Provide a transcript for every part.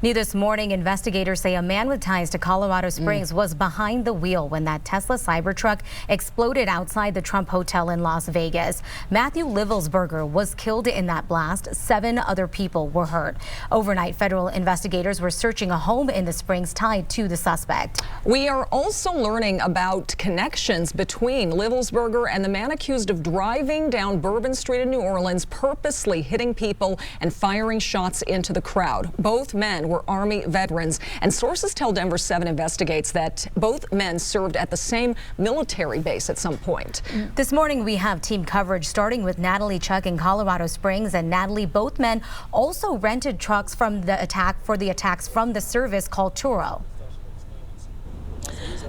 New this morning, investigators say a man with ties to Colorado Springs was behind the wheel when that Tesla Cybertruck exploded outside the Trump Hotel in Las Vegas. Matthew Livelsberger was killed in that blast. 7 other people were hurt. Overnight, federal investigators were searching a home in the Springs tied to the suspect. We are also learning about connections between Livelsberger and the man accused of driving down Bourbon Street in New Orleans, purposely hitting people and firing shots into the crowd. Both men were Army veterans, and sources tell Denver7 Investigates that both men served at the same military base at some point. This morning we have team coverage starting with Natalie Chuck in Colorado Springs. And Natalie, both men also rented trucks from the attacks from the service called Turo.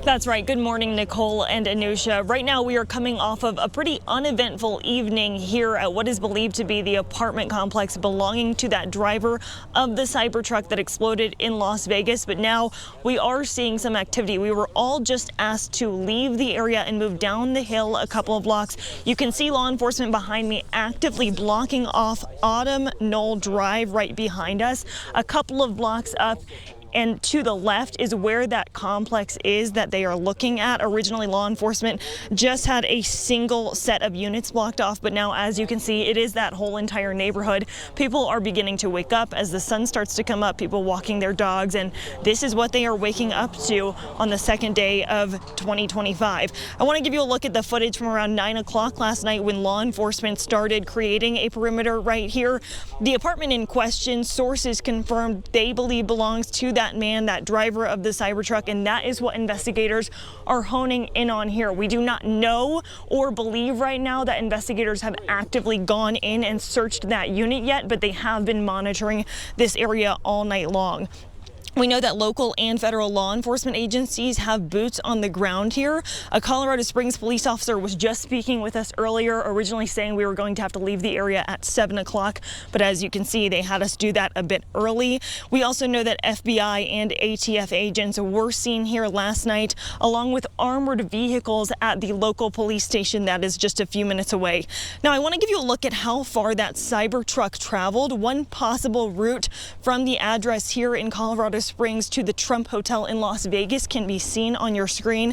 That's right. Good morning, Nicole and Anusha. Right now, we are coming off of a pretty uneventful evening here at what is believed to be the apartment complex belonging to that driver of the Cybertruck that exploded in Las Vegas. But now we are seeing some activity. We were all just asked to leave the area and move down the hill a couple of blocks. You can see law enforcement behind me actively blocking off Autumn Knoll Drive right behind us. A couple of blocks up and to the left is where that complex is that they are looking at. Originally, law enforcement just had a single set of units blocked off, but now, as you can see, it is that whole entire neighborhood. People are beginning to wake up as the sun starts to come up, people walking their dogs, and this is what they are waking up to on the second day of 2025. I want to give you a look at the footage from around 9 o'clock last night when law enforcement started creating a perimeter right here. The apartment in question, sources confirmed they believe belongs to that man, that driver of the Cybertruck, and that is what investigators are honing in on here. We do not know or believe right now that investigators have actively gone in and searched that unit yet, but they have been monitoring this area all night long. We know that local and federal law enforcement agencies have boots on the ground here. A Colorado Springs police officer was just speaking with us earlier, originally saying we were going to have to leave the area at 7 o'clock. But as you can see, they had us do that a bit early. We also know that FBI and ATF agents were seen here last night, along with armored vehicles at the local police station that is just a few minutes away. Now, I want to give you a look at how far that Cybertruck traveled. One possible route from the address here in Colorado Springs to the Trump Hotel in Las Vegas can be seen on your screen.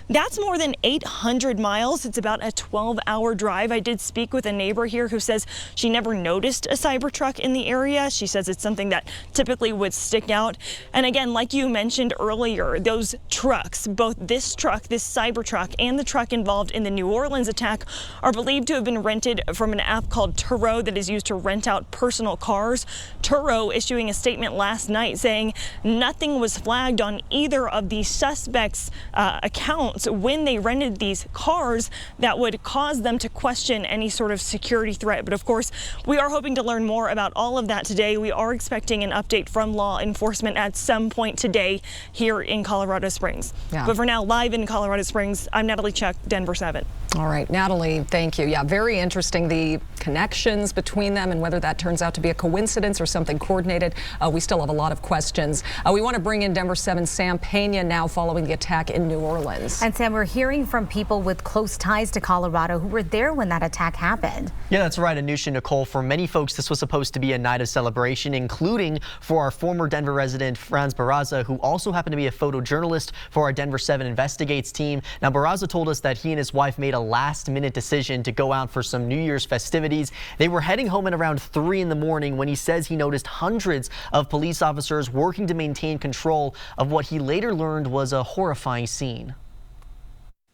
That's more than 800 miles. It's about a 12-hour drive. I did speak with a neighbor here who says she never noticed a Cybertruck in the area. She says it's something that typically would stick out. And again, like you mentioned earlier, those trucks, both this truck, this Cybertruck, and the truck involved in the New Orleans attack are believed to have been rented from an app called Turo that is used to rent out personal cars. Turo issuing a statement last night saying nothing was flagged on either of the suspects' accounts when they rented these cars that would cause them to question any sort of security threat. But of course, we are hoping to learn more about all of that today. We are expecting an update from law enforcement at some point today here in Colorado Springs. Yeah. But for now, live in Colorado Springs, I'm Natalie Chuck, Denver 7. All right, Natalie, thank you. Yeah, very interesting, the connections between them and whether that turns out to be a coincidence or something coordinated. We still have a lot of questions. We want to bring in Denver 7's Sam Pena now following the attack in New Orleans. And Sam, we're hearing from people with close ties to Colorado who were there when that attack happened. Yeah, that's right, Anusha, Nicole. For many folks, this was supposed to be a night of celebration, including for our former Denver resident, Franz Barraza, who also happened to be a photojournalist for our Denver7 Investigates team. Now, Barraza told us that he and his wife made a last-minute decision to go out for some New Year's festivities. They were heading home at around 3 in the morning when he says he noticed hundreds of police officers working to maintain control of what he later learned was a horrifying scene.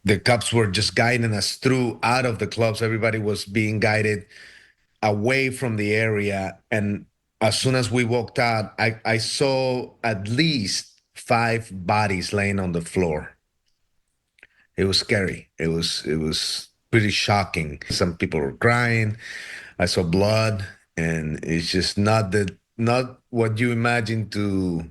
The cops were just guiding us through out of the clubs. Everybody was being guided away from the area. And as soon as we walked out, I saw at least 5 bodies laying on the floor. It was scary. It was pretty shocking. Some people were crying. I saw blood, and it's just not what you imagine to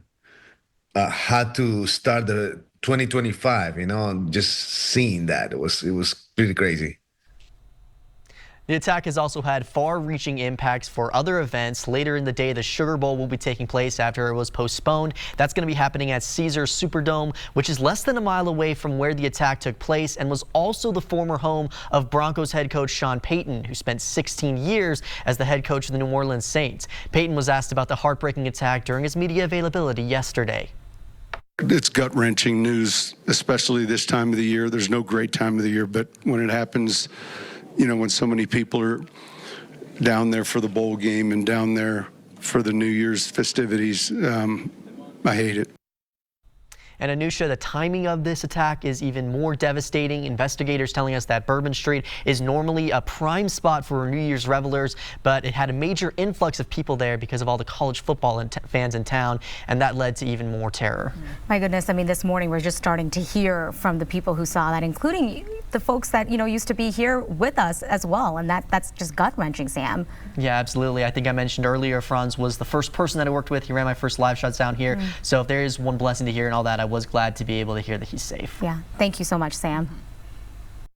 how to start the 2025. You know, just seeing that it was pretty crazy. The attack has also had far-reaching impacts for other events. Later in the day, the Sugar Bowl will be taking place after it was postponed. That's going to be happening at Caesars Superdome, which is less than a mile away from where the attack took place and was also the former home of Broncos head coach Sean Payton, who spent 16 years as the head coach of the New Orleans Saints. Payton was asked about the heartbreaking attack during his media availability yesterday. It's gut-wrenching news, especially this time of the year. There's no great time of the year, but when it happens, you know, when so many people are down there for the bowl game and down there for the New Year's festivities, I hate it. And Anusha, the timing of this attack is even more devastating. Investigators telling us that Bourbon Street is normally a prime spot for New Year's revelers, but it had a major influx of people there because of all the college football fans in town, and that led to even more terror. My goodness, I mean, this morning we're just starting to hear from the people who saw that, including the folks that, you know, used to be here with us as well, and that's just gut-wrenching, Sam. Yeah, absolutely. I think I mentioned earlier, Franz was the first person that I worked with. He ran my first live shots down here. So if there is one blessing to hear and all that, I was glad to be able to hear that he's safe. Yeah, thank you so much, Sam.